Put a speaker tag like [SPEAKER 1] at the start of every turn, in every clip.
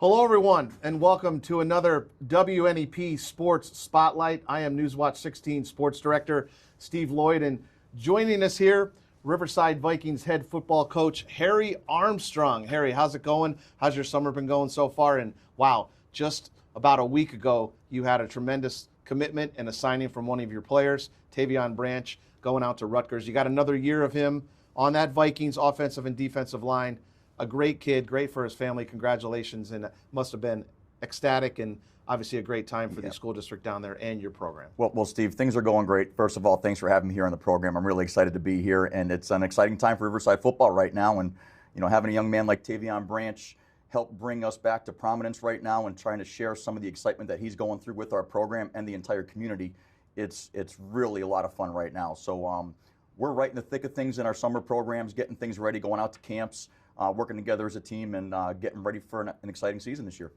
[SPEAKER 1] Hello, everyone, and welcome to another WNEP Sports Spotlight. I am Newswatch 16 Sports Director Steve Lloyd, and joining us here, Riverside Vikings head football coach Harry Armstrong. Harry, how's it going? How's your summer been going so far? And wow, just about a week ago, you had a tremendous commitment and a signing from one of your players, Tavion Branch, going out to Rutgers. You got another year of him on that Vikings offensive and defensive line. A great kid, great for his family. Congratulations, and must have been ecstatic and obviously a great time for the school district down there and your program.
[SPEAKER 2] Well, Steve, things are going great. First of all, thanks for having me here on the program. I'm really excited to be here, and it's an exciting time for Riverside football right now. And having a young man like Tavion Branch help bring us back to prominence right now and trying to share some of the excitement that he's going through with our program and the entire community. It's really a lot of fun right now. So we're right in the thick of things in our summer programs, getting things ready, going out to camps. Working together as a team and getting ready for an exciting season this year.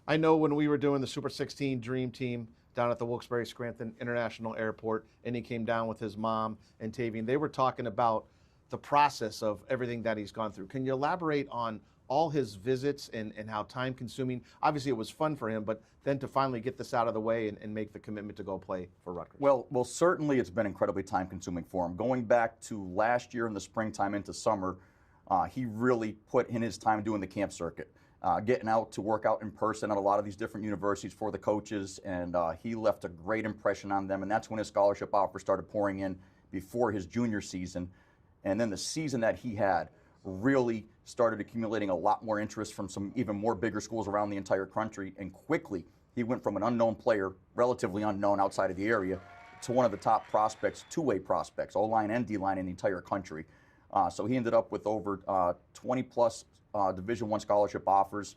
[SPEAKER 1] I know when we were doing the Super 16 Dream Team down at the Wilkes-Barre-Scranton International Airport, and he came down with his mom and Tavion, they were talking about the process of everything that he's gone through. Can you elaborate on all his visits and how time-consuming? Obviously, it was fun for him, but then to finally get this out of the way and make the commitment to go play for Rutgers.
[SPEAKER 2] Well, certainly it's been incredibly time-consuming for him. Going back to last year in the springtime into summer, he really put in his time doing the camp circuit, getting out to work out in person at a lot of these different universities for the coaches, and he left a great impression on them, and that's when his scholarship offers started pouring in before his junior season. And then the season that he had really started accumulating a lot more interest from some even more bigger schools around the entire country, and quickly he went from an unknown player, relatively unknown outside of the area, to one of the top prospects, two-way prospects, O-line and D-line in the entire country. So he ended up with over 20-plus Division I scholarship offers,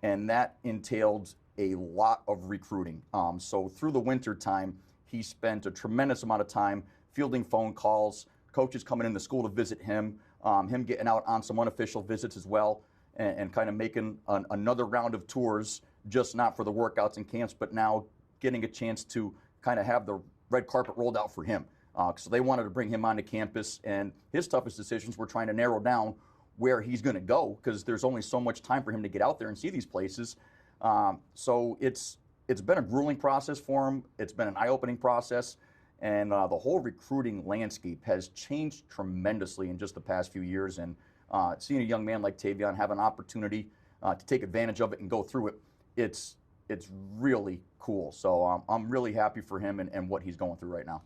[SPEAKER 2] and that entailed a lot of recruiting. So through the winter time, he spent a tremendous amount of time fielding phone calls, coaches coming in the school to visit him, him getting out on some unofficial visits as well, and kind of making another round of tours, just not for the workouts and camps, but now getting a chance to kind of have the red carpet rolled out for him. So they wanted to bring him onto campus, and his toughest decisions were trying to narrow down where he's going to go, because there's only so much time for him to get out there and see these places. So it's been a grueling process for him. It's been an eye-opening process, and the whole recruiting landscape has changed tremendously in just the past few years. And seeing a young man like Tavion have an opportunity to take advantage of it and go through it, it's really cool. So I'm really happy for him and what he's going through right now.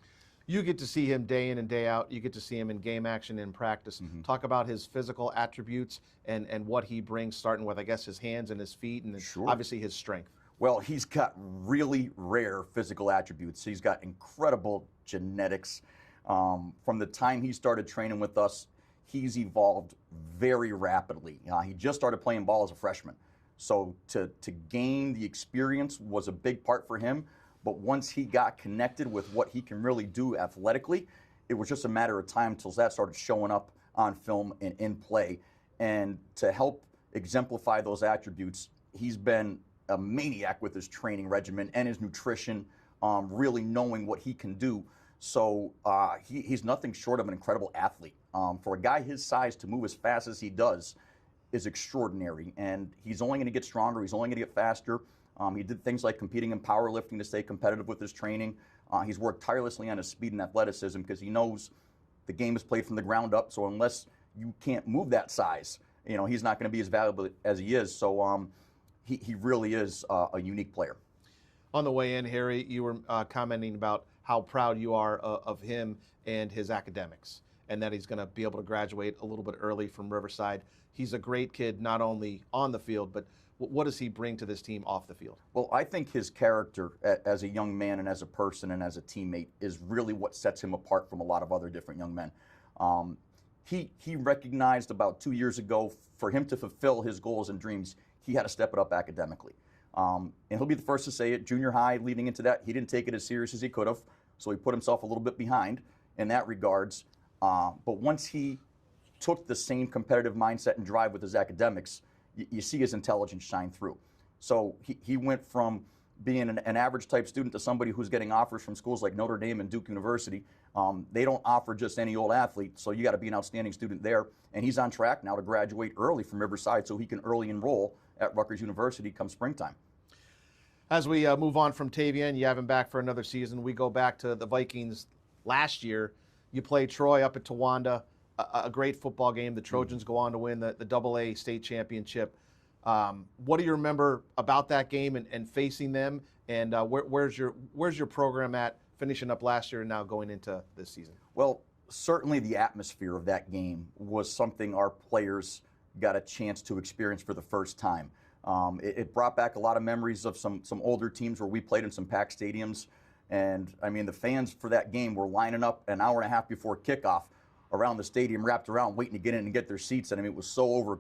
[SPEAKER 1] You get to see him day in and day out. You get to see him in game action, in practice.
[SPEAKER 2] Mm-hmm.
[SPEAKER 1] Talk about his physical attributes and what he brings, starting with, I guess, his hands and his feet, and
[SPEAKER 2] Sure.
[SPEAKER 1] obviously his strength.
[SPEAKER 2] Well, he's got really rare physical attributes. He's got incredible genetics. From the time he started training with us, he's evolved very rapidly. He just started playing ball as a freshman. So to gain the experience was a big part for him. But once he got connected with what he can really do athletically, it was just a matter of time until that started showing up on film and in play. And to help exemplify those attributes, he's been a maniac with his training regimen and his nutrition, really knowing what he can do. So he's nothing short of an incredible athlete. For a guy his size to move as fast as he does is extraordinary. And he's only going to get stronger. He's only going to get faster. He did things like competing in powerlifting to stay competitive with his training. He's worked tirelessly on his speed and athleticism because he knows the game is played from the ground up. So unless you can't move that size, he's not going to be as valuable as he is. So he really is a unique player.
[SPEAKER 1] On the way in, Harry, you were commenting about how proud you are of him and his academics, and that he's going to be able to graduate a little bit early from Riverside. He's a great kid, not only on the field, but what does he bring to this team off the field?
[SPEAKER 2] Well, I think his character as a young man and as a person and as a teammate is really what sets him apart from a lot of other different young men. He recognized about 2 years ago, for him to fulfill his goals and dreams, he had to step it up academically. And he'll be the first to say it. Junior high, leading into that, he didn't take it as serious as he could have, so he put himself a little bit behind in that regards. But once he took the same competitive mindset and drive with his academics, you see his intelligence shine through. So he went from being an average type student to somebody who's getting offers from schools like Notre Dame and Duke University. They don't offer just any old athlete, so you got to be an outstanding student there. And he's on track now to graduate early from Riverside so he can early enroll at Rutgers University come springtime.
[SPEAKER 1] As we move on from Tavian, you have him back for another season. We go back to the Vikings last year. You play Troy up at Towanda, a great football game. The Trojans go on to win the AA state championship. What do you remember about that game and facing them? And where's your program at finishing up last year and now going into this season?
[SPEAKER 2] Well, certainly the atmosphere of that game was something our players got a chance to experience for the first time. It brought back a lot of memories of some older teams where we played in some packed stadiums. And, I mean, the fans for that game were lining up an hour and a half before kickoff around the stadium, wrapped around, waiting to get in and get their seats. And, I mean, it was so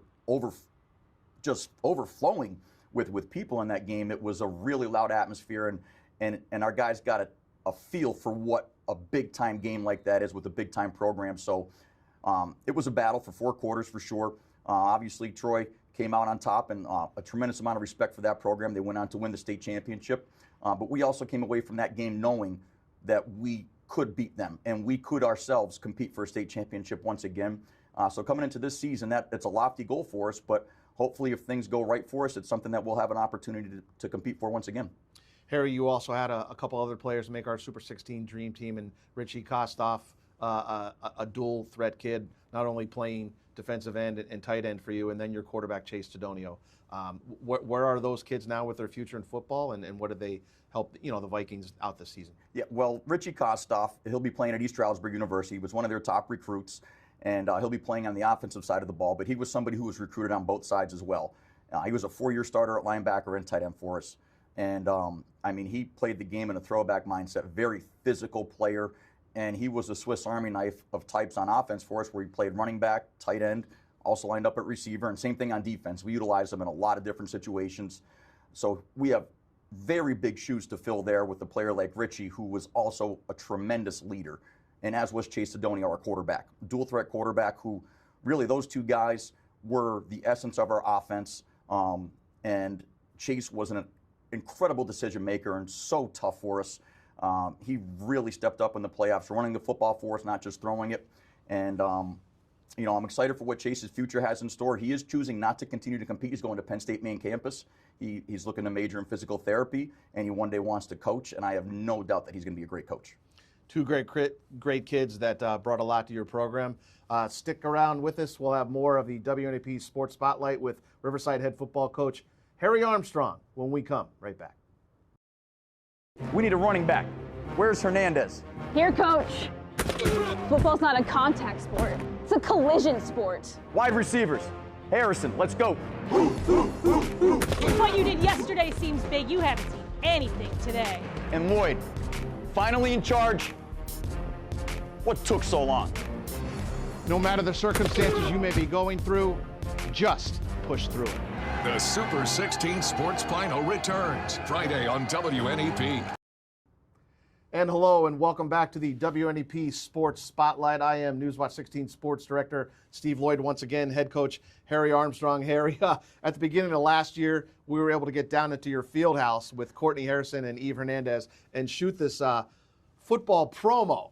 [SPEAKER 2] just overflowing with people in that game. It was a really loud atmosphere, and our guys got a feel for what a big-time game like that is with a big-time program. So it was a battle for 4 quarters for sure. Obviously, Troy came out on top, and a tremendous amount of respect for that program. They went on to win the state championship. But we also came away from that game knowing that we could beat them, and we could ourselves compete for a state championship once again. So coming into this season, that's a lofty goal for us, but hopefully if things go right for us, it's something that we'll have an opportunity to compete for once again.
[SPEAKER 1] Harry, you also had a couple other players make our Super 16 dream team, and Richie Kostoff, a dual threat kid, not only playing defensive end and tight end for you, and then your quarterback, Chase Tedonio. Where are those kids now with their future in football, and what did they help the Vikings out this season?
[SPEAKER 2] Yeah, well, Richie Kostoff, he'll be playing at East Stroudsburg University. He was one of their top recruits, and he'll be playing on the offensive side of the ball, but he was somebody who was recruited on both sides as well. He was a 4-year starter at linebacker and tight end for us. And, I mean, he played the game in a throwback mindset, very physical player, and he was a Swiss Army knife of types on offense for us, where he played running back, tight end, also lined up at receiver, and same thing on defense. We utilize him in a lot of different situations. So we have very big shoes to fill there with a player like Richie, who was also a tremendous leader, and as was Chase Tedonio, our quarterback, dual threat quarterback, who really those two guys were the essence of our offense. And Chase was an incredible decision maker and so tough for us. He really stepped up in the playoffs, running the football for us, not just throwing it. And I'm excited for what Chase's future has in store. He is choosing not to continue to compete. He's going to Penn State main campus. He's looking to major in physical therapy, and he one day wants to coach, and I have no doubt that he's going to be a great coach.
[SPEAKER 1] Two great kids that brought a lot to your program. Stick around with us. We'll have more of the WNEP Sports Spotlight with Riverside head football coach Harry Armstrong when we come right back.
[SPEAKER 3] We need a running back. Where's Hernandez?
[SPEAKER 4] Here, coach. Football's not a contact sport. It's a collision sport.
[SPEAKER 3] Wide receivers. Harrison, let's go.
[SPEAKER 5] If what you did yesterday seems big, you haven't seen anything today.
[SPEAKER 3] And Lloyd, finally in charge. What took so long?
[SPEAKER 1] No matter the circumstances you may be going through, just push through it.
[SPEAKER 6] The Super 16 Sports Final returns Friday on WNEP.
[SPEAKER 1] And hello and welcome back to the WNEP Sports Spotlight. I am Newswatch 16 Sports Director Steve Lloyd, once again head coach Harry Armstrong. Harry, at the beginning of last year, we were able to get down into your field house with Courtney Harrison and Eve Hernandez and shoot this football promo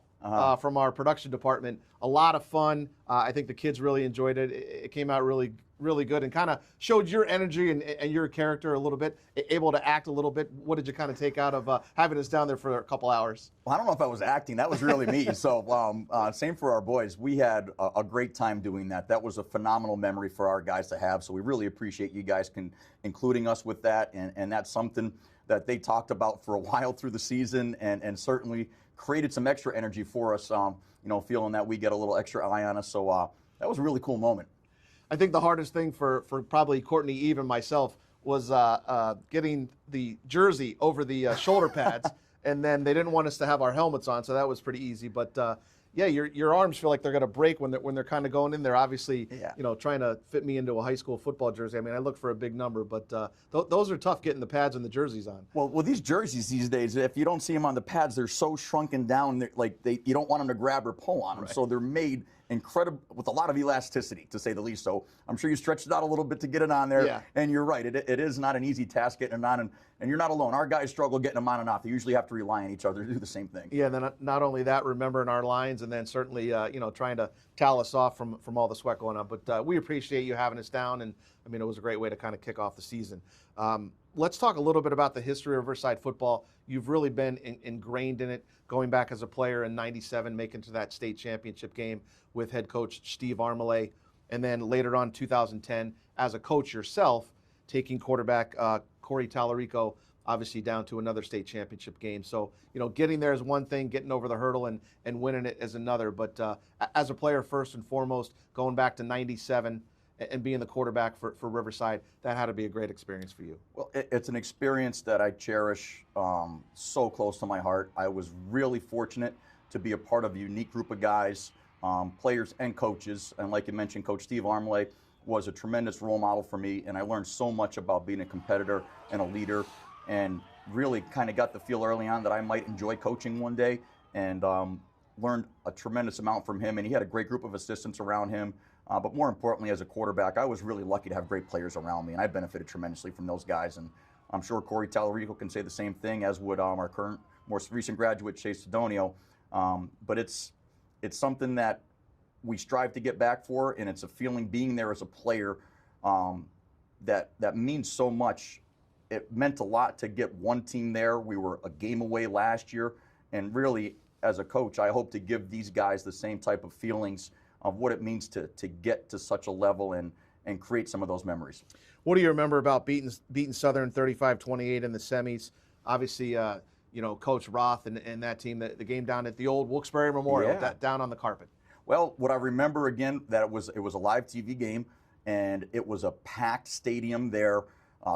[SPEAKER 1] from our production department. A lot of fun. I think the kids really enjoyed it. It came out really good and kind of showed your energy and your character a little bit, able to act a little bit. What did you kind of take out of having us down there for a couple hours?
[SPEAKER 2] Well, I don't know if I was acting. That was really me. So same for our boys. We had a great time doing that. That was a phenomenal memory for our guys to have. So we really appreciate you guys including us with that. And that's something that they talked about for a while through the season and certainly created some extra energy for us, feeling that we get a little extra eye on us. So that was a really cool moment.
[SPEAKER 1] I think the hardest thing for probably Courtney, Eve, and myself was getting the jersey over the shoulder pads, and then they didn't want us to have our helmets on, so that was pretty easy. But yeah, your arms feel like they're going to break when they're kind of going in there. Obviously, trying to fit me into a high school football jersey. I mean, I look for a big number, but those are tough getting the pads and the jerseys on.
[SPEAKER 2] Well, these jerseys these days, if you don't see them on the pads, they're so shrunken down, you don't want them to grab or pull on them. Right. So they're made incredible, with a lot of elasticity, to say the least. So I'm sure you stretched it out a little bit to get it on there.
[SPEAKER 1] Yeah.
[SPEAKER 2] And you're right, it is not an easy task getting it on, and you're not alone. Our guys struggle getting them on and off. They usually have to rely on each other to do the same thing.
[SPEAKER 1] Yeah, and then not only that, remembering our lines, and then certainly trying to towel us off from all the sweat going on. But we appreciate you having us down, and I mean, it was a great way to kind of kick off the season. Let's talk a little bit about the history of Riverside football. You've really been ingrained in it, going back as a player in '97, making to that state championship game with head coach Steve Lloyd, and then later on 2010 as a coach yourself, taking quarterback Corey Tallarico obviously down to another state championship game. So, getting there is one thing, getting over the hurdle and winning it is another. But as a player, first and foremost, going back to '97 and being the quarterback for Riverside, that had to be a great experience for you.
[SPEAKER 2] Well, it's an experience that I cherish so close to my heart. I was really fortunate to be a part of a unique group of guys, players and coaches. And like you mentioned, Coach Steve Lloyd was a tremendous role model for me, and I learned so much about being a competitor and a leader, and really kind of got the feel early on that I might enjoy coaching one day, and learned a tremendous amount from him. And he had a great group of assistants around him. But more importantly, as a quarterback, I was really lucky to have great players around me, and I benefited tremendously from those guys. And I'm sure Corey Tallarico can say the same thing, as would our current, most recent graduate, Chase Sidonio. But it's something that we strive to get back for, and it's a feeling being there as a player that means so much. It meant a lot to get one team there. We were a game away last year, and really, as a coach, I hope to give these guys the same type of feelings of what it means to get to such a level and create some of those memories.
[SPEAKER 1] What do you remember about beating Southern 35-28 in the semis? Obviously, Coach Roth and that team, the game down at the old Wilkes-Barre Memorial, down on the carpet.
[SPEAKER 2] Well, what I remember again, that it was a live TV game, and it was a packed stadium there.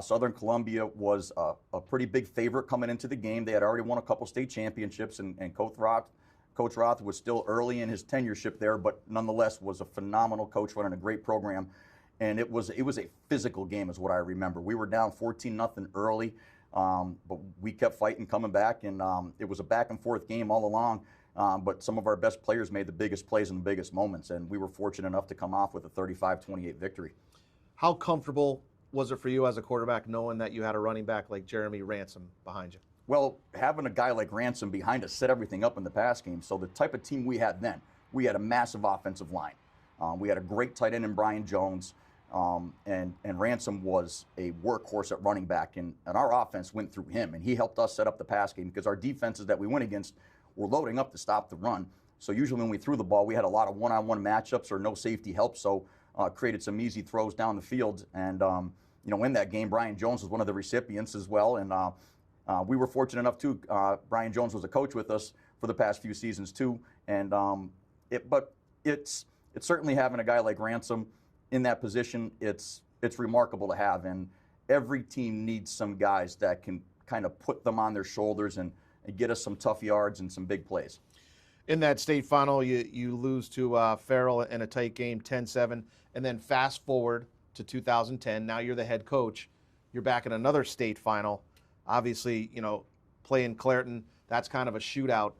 [SPEAKER 2] Southern Columbia was a pretty big favorite coming into the game. They had already won a couple state championships, and Coach Roth was still early in his tenureship there, but nonetheless was a phenomenal coach running a great program. And it was a physical game is what I remember. We were down 14-0 early, but we kept fighting, coming back, and it was a back and forth game all along. But some of our best players made the biggest plays in the biggest moments, and we were fortunate enough to come off with a 35-28 victory.
[SPEAKER 1] How comfortable was it for you as a quarterback knowing that you had a running back like Jeremy Ransom behind you?
[SPEAKER 2] Well, having a guy like Ransom behind us set everything up in the pass game. So the type of team we had then, we had a massive offensive line. We had a great tight end in Brian Jones, and Ransom was a workhorse at running back, and our offense went through him, and he helped us set up the pass game because our defenses that we went against were loading up to stop the run. So usually when we threw the ball, we had a lot of one-on-one matchups or no safety help, so created some easy throws down the field. And in that game, Brian Jones was one of the recipients as well, and we were fortunate enough too. Brian Jones was a coach with us for the past few seasons too, and but it's certainly having a guy like Ransom in that position. It's remarkable to have, and every team needs some guys that can kind of put them on their shoulders and get us some tough yards and some big plays.
[SPEAKER 1] In that state final, you lose to Farrell in a tight game, 10-7, and then fast forward to 2010. Now you're the head coach. You're back in another state final. Obviously, playing Clairton, that's kind of a shootout.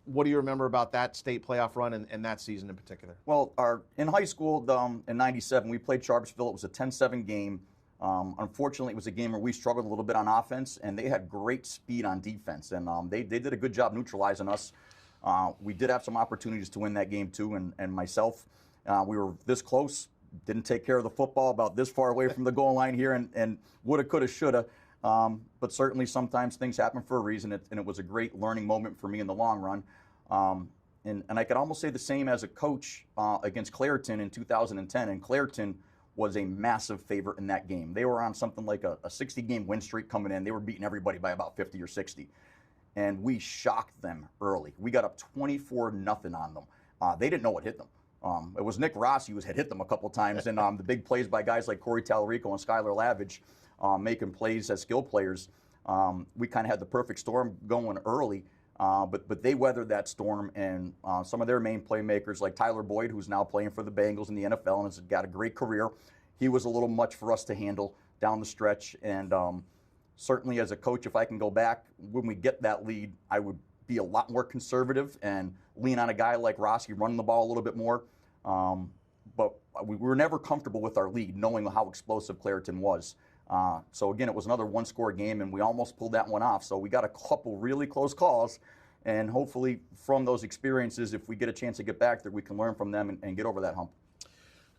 [SPEAKER 1] What do you remember about that state playoff run and that season in particular?
[SPEAKER 2] Well, in high school in '97, we played Sharpsville. It was a 10-7 game. Unfortunately, it was a game where we struggled a little bit on offense, and they had great speed on defense, and they did a good job neutralizing us. We did have some opportunities to win that game too, and myself, we were this close, didn't take care of the football, about this far away from the goal line here, and woulda, coulda, shoulda. But certainly sometimes things happen for a reason, and it was a great learning moment for me in the long run. And I could almost say the same as a coach against Clairton in 2010, and Clairton was a massive favorite in that game. They were on something like a 60-game win streak coming in. They were beating everybody by about 50 or 60. And we shocked them early. We got up 24-0 on them. They didn't know what hit them. It was Nick Rossi who had hit them a couple times, and the big plays by guys like Corey Tallarico and Skylar Lavage making plays as skill players. We kind of had the perfect storm going early, but they weathered that storm, and some of their main playmakers like Tyler Boyd, who's now playing for the Bengals in the NFL and has got a great career, he was a little much for us to handle down the stretch. And certainly as a coach, if I can go back, when we get that lead, I would be a lot more conservative and lean on a guy like Rossi running the ball a little bit more. But we were never comfortable with our lead, knowing how explosive Clairton was. So again, it was another one-score game, and we almost pulled that one off. So we got a couple really close calls, and hopefully from those experiences, if we get a chance to get back there, we can learn from them and get over that hump.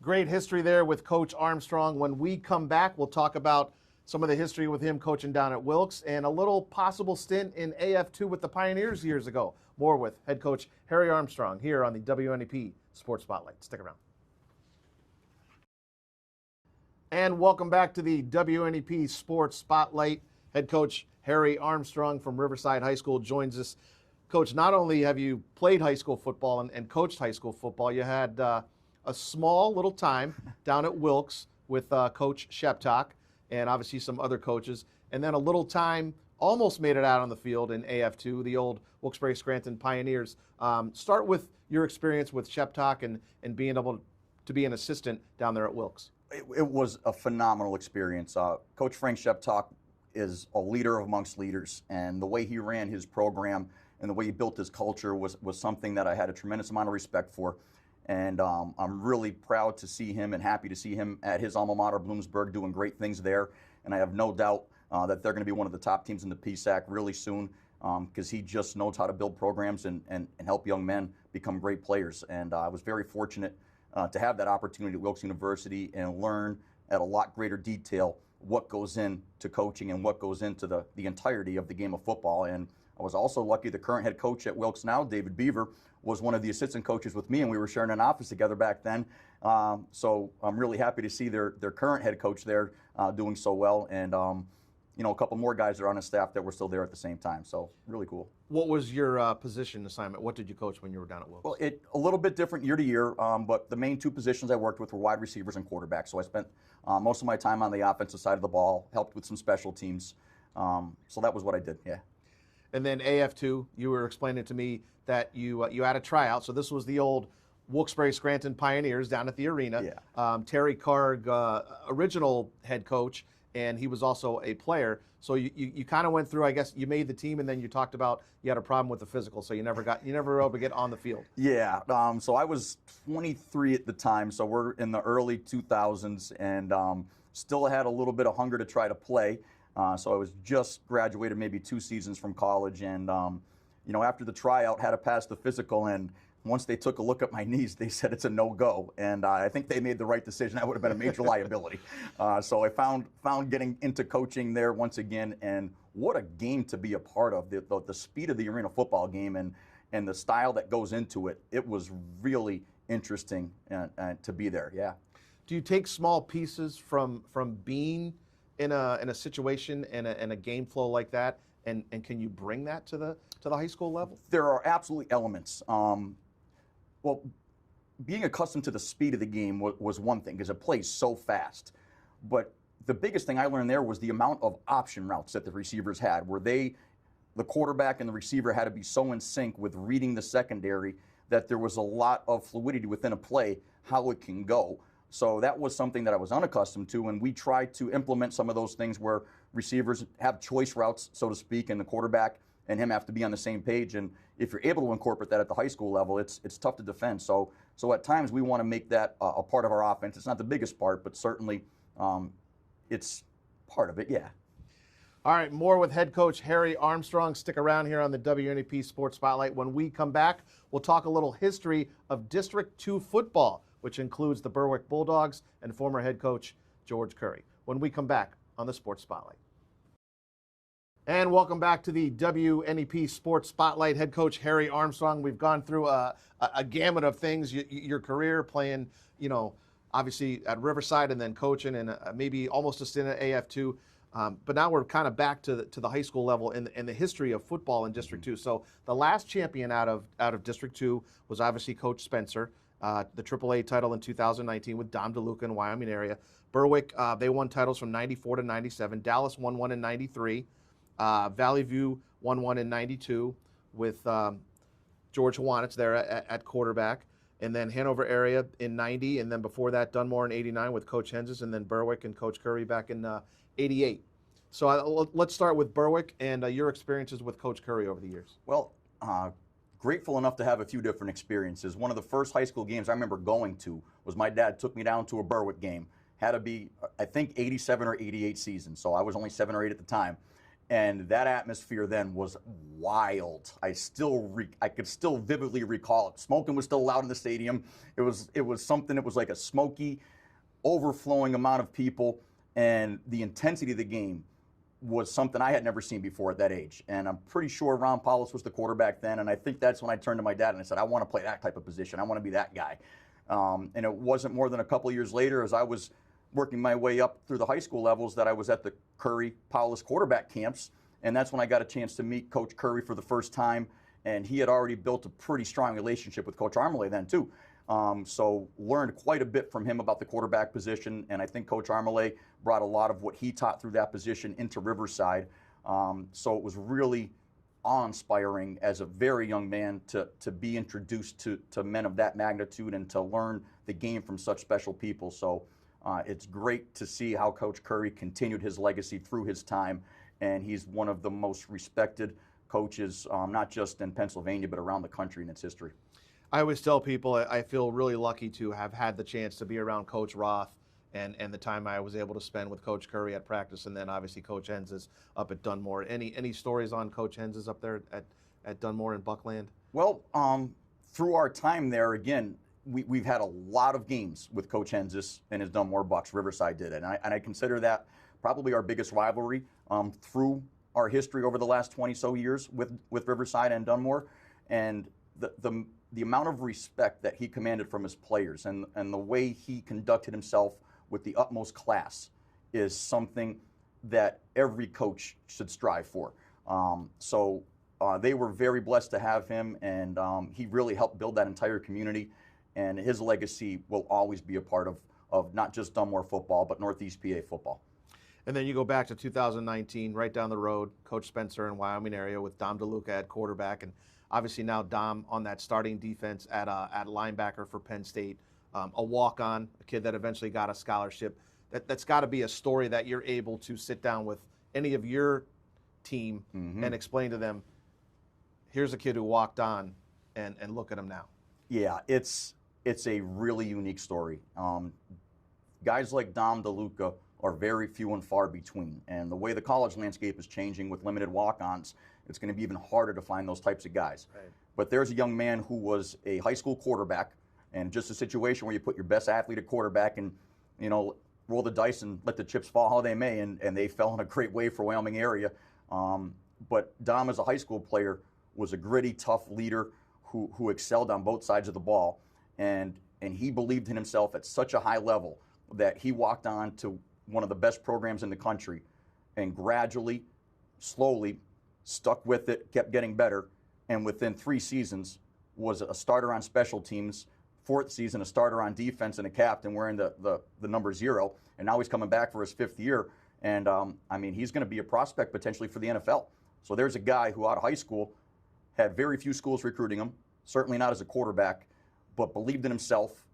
[SPEAKER 1] Great history there with Coach Armstrong. When we come back, we'll talk about some of the history with him coaching down at Wilkes and a little possible stint in AF2 with the Pioneers years ago. More with head coach Harry Armstrong here on the WNEP Sports Spotlight. Stick around. And welcome back to the WNEP Sports Spotlight. Head coach Harry Armstrong from Riverside High School joins us. Coach, not only have you played high school football and coached high school football, you had a small little time down at Wilkes with Coach Sheptock and obviously some other coaches, and then a little time almost made it out on the field in AF2, the old Wilkes-Barre-Scranton Pioneers. Start with your experience with Sheptock and being able to be an assistant down there at Wilkes.
[SPEAKER 2] It was a phenomenal experience. Coach Frank Sheptock is a leader amongst leaders, and the way he ran his program and the way he built his culture was something that I had a tremendous amount of respect for. And I'm really proud to see him and happy to see him at his alma mater, Bloomsburg, doing great things there. And I have no doubt that they're going to be one of the top teams in the PSAC really soon, because he just knows how to build programs and help young men become great players. And I was very fortunate to have that opportunity at Wilkes University and learn at a lot greater detail what goes into coaching and what goes into the entirety of the game of football. And I was also lucky the current head coach at Wilkes now, David Beaver, was one of the assistant coaches with me, and we were sharing an office together back then. So I'm really happy to see their current head coach there doing so well, and a couple more guys are on his staff that were still there at the same time. So really cool.
[SPEAKER 1] What was your position assignment? What did you coach when you were down at Wilkes?
[SPEAKER 2] Well, a little bit different year to year, but the main two positions I worked with were wide receivers and quarterbacks. So I spent most of my time on the offensive side of the ball, helped with some special teams. So that was what I did, yeah.
[SPEAKER 1] And then AF2, you were explaining to me that you had a tryout. So this was the old Wilkes-Barre-Scranton Pioneers down at the arena.
[SPEAKER 2] Yeah.
[SPEAKER 1] Terry Carg, original head coach, and he was also a player. So you kind of went through, I guess, you made the team, and then you talked about you had a problem with the physical, so you never were able to get on the field.
[SPEAKER 2] Yeah. So I was 23 at the time, so we're in the early 2000s, and still had a little bit of hunger to try to play. So I was just graduated maybe 2 seasons from college, and after the tryout, had to pass the physical, and once they took a look at my knees, they said it's a no-go, and I think they made the right decision. That would have been a major liability. So I found getting into coaching there once again, and what a game to be a part of. The speed of the arena football game and the style that goes into it, it was really interesting to be there, yeah.
[SPEAKER 1] Do you take small pieces from being in a situation and a game flow like that, and can you bring that to the high school level?
[SPEAKER 2] There are absolutely elements. Well, being accustomed to the speed of the game was one thing, because it plays so fast. But the biggest thing I learned there was the amount of option routes that the receivers had, where the quarterback and the receiver had to be so in sync with reading the secondary that there was a lot of fluidity within a play, how it can go. So that was something that I was unaccustomed to, and we tried to implement some of those things where receivers have choice routes, so to speak, and the quarterback and him have to be on the same page. And if you're able to incorporate that at the high school level, it's tough to defend. So at times we want to make that a part of our offense. It's not the biggest part, but certainly it's part of it, yeah.
[SPEAKER 1] All right, more with head coach Harry Armstrong. Stick around here on the WNEP Sports Spotlight. When we come back, we'll talk a little history of District 2 football, which includes the Berwick Bulldogs and former head coach George Curry. When we come back on the Sports Spotlight. And welcome back to the WNEP Sports Spotlight. Head coach Harry Armstrong. We've gone through a gamut of things. Your career playing, obviously at Riverside and then coaching and maybe almost a stint at AF2. But now we're kind of back to the high school level in the history of football in District 2. So the last champion out of District 2 was obviously Coach Spencer, the AAA title in 2019 with Dom DeLuca in Wyoming area. Berwick, they won titles from 94 to 97. Dallas won one in 93. Valley View won one in 92 with George Hawanitz there at quarterback. And then Hanover area in 90. And then before that, Dunmore in 89 with Coach Henses. And then Berwick and Coach Curry back in 88. So let's start with Berwick and your experiences with Coach Curry over the years.
[SPEAKER 2] Well, grateful enough to have a few different experiences. One of the first high school games I remember going to was my dad took me down to a Berwick game. Had to be, I think, 87 or 88 season, so I was only 7 or 8 at the time. And that atmosphere then was wild. I could still vividly recall it. Smoking was still allowed in the stadium. It was something that was like a smoky, overflowing amount of people, and the intensity of the game was something I had never seen before at that age. And I'm pretty sure Ron Paulus was the quarterback then, and I think that's when I turned to my dad and I said, I want to play that type of position. I want to be that guy. And it wasn't more than a couple of years later, as I was working my way up through the high school levels, that I was at the Curry-Paulus quarterback camps, and that's when I got a chance to meet Coach Curry for the first time, and he had already built a pretty strong relationship with Coach Armstrong then too. So learned quite a bit from him about the quarterback position, and I think Coach Armstrong brought a lot of what he taught through that position into Riverside. So it was really awe-inspiring as a very young man to be introduced to men of that magnitude and to learn the game from such special people. So it's great to see how Coach Curry continued his legacy through his time, and he's one of the most respected coaches, not just in Pennsylvania, but around the country in its history.
[SPEAKER 1] I always tell people I feel really lucky to have had the chance to be around Coach Roth and the time I was able to spend with Coach Curry at practice, and then obviously Coach Henzes up at Dunmore. Any stories on Coach Henzes up there at Dunmore and Buckland?
[SPEAKER 2] Well, through our time there, again, we've had a lot of games with Coach Henzes and his Dunmore Bucks. Riverside did it, and I consider that probably our biggest rivalry through our history over the last 20-so years with Riverside and Dunmore. And the amount of respect that he commanded from his players and the way he conducted himself with the utmost class is something that every coach should strive for. So they were very blessed to have him, and he really helped build that entire community. And his legacy will always be a part of not just Dunmore football, but Northeast PA football.
[SPEAKER 1] And then you go back to 2019, right down the road, Coach Spencer in Wyoming area with Dom DeLuca at quarterback, and obviously now Dom on that starting defense at linebacker for Penn State, a walk-on, a kid that eventually got a scholarship. That's got to be a story that you're able to sit down with any of your team and explain to them, here's a kid who walked on, and look at him now.
[SPEAKER 2] Yeah, it's a really unique story. Guys like Dom DeLuca are very few and far between. And the way the college landscape is changing with limited walk-ons, it's going to be even harder to find those types of guys. Right. But there's a young man who was a high school quarterback, and just a situation where you put your best athlete at quarterback and, roll the dice and let the chips fall how they may, and they fell in a great way for Wyoming area. But Dom, as a high school player, was a gritty, tough leader who excelled on both sides of the ball, and he believed in himself at such a high level that he walked on to one of the best programs in the country, and gradually, slowly, stuck with it, kept getting better, and within 3 seasons was a starter on special teams, 4th season a starter on defense and a captain wearing the number 0, and now he's coming back for his 5th year, and he's going to be a prospect potentially for the NFL. So there's a guy who out of high school had very few schools recruiting him, certainly not as a quarterback, but believed in himself,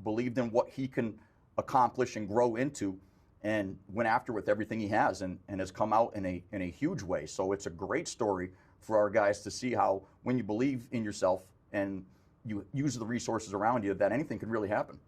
[SPEAKER 2] believed in what he can accomplish and grow into, and went after with everything he has, and has come out in a huge way. So it's a great story for our guys to see how when you believe in yourself and you use the resources around you, that anything could really happen.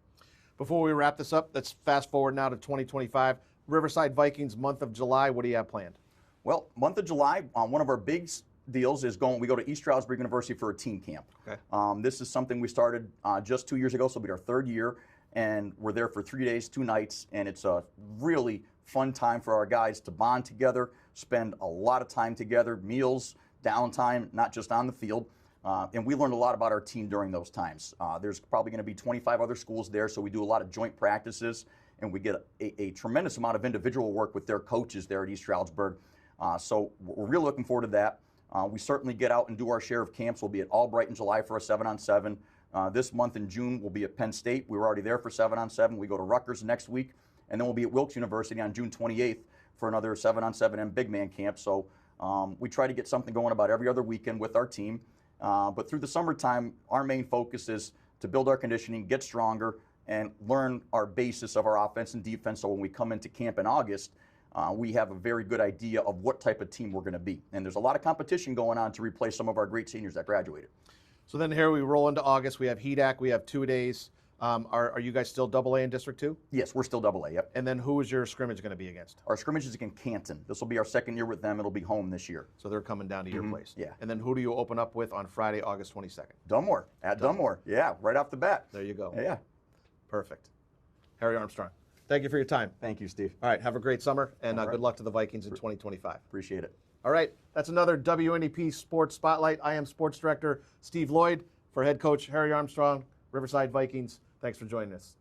[SPEAKER 1] Before we wrap this up, let's fast forward now to 2025. Riverside Vikings, month of July, what do you have planned?
[SPEAKER 2] Well, month of July, one of our big deals is we go to East Stroudsburg University for a team camp. Okay. This is something we started just 2 years ago, so it'll be our 3rd year. And we're there for 3 days, 2 nights, and it's a really fun time for our guys to bond together, spend a lot of time together, meals, downtime, not just on the field. And we learned a lot about our team during those times. There's probably going to be 25 other schools there, so we do a lot of joint practices, and we get a tremendous amount of individual work with their coaches there at East Stroudsburg. So we're really looking forward to that. We certainly get out and do our share of camps. We'll be at Albright in July for a 7-on-7. This month in June, we'll be at Penn State. We were already there for 7-on-7. We go to Rutgers next week, and then we'll be at Wilkes University on June 28th for another 7-on-7 and big man camp. So we try to get something going about every other weekend with our team. But through the summertime, our main focus is to build our conditioning, get stronger, and learn our basis of our offense and defense. So when we come into camp in August, we have a very good idea of what type of team we're going to be. And there's a lot of competition going on to replace some of our great seniors that graduated.
[SPEAKER 1] So then here we roll into August. We have HEDAC. We have 2 days. Are you guys still AA in District 2?
[SPEAKER 2] Yes, we're still AA, yep.
[SPEAKER 1] And then who is your scrimmage going to be against?
[SPEAKER 2] Our scrimmage is against Canton. This will be our second year with them. It'll be home this year.
[SPEAKER 1] So they're coming down to your place.
[SPEAKER 2] Yeah.
[SPEAKER 1] And then who do you open up with on Friday, August 22nd?
[SPEAKER 2] Dunmore, at Dunmore. Yeah, right off the bat.
[SPEAKER 1] There you go.
[SPEAKER 2] Yeah.
[SPEAKER 1] Perfect. Harry Armstrong, thank you for your time.
[SPEAKER 2] Thank you, Steve.
[SPEAKER 1] All right, have a great summer, and
[SPEAKER 2] All right.
[SPEAKER 1] good luck to the Vikings in 2025.
[SPEAKER 2] Appreciate it.
[SPEAKER 1] All right, that's another WNEP Sports Spotlight. I am Sports Director Steve Lloyd for Head Coach Harry Armstrong, Riverside Vikings. Thanks for joining us.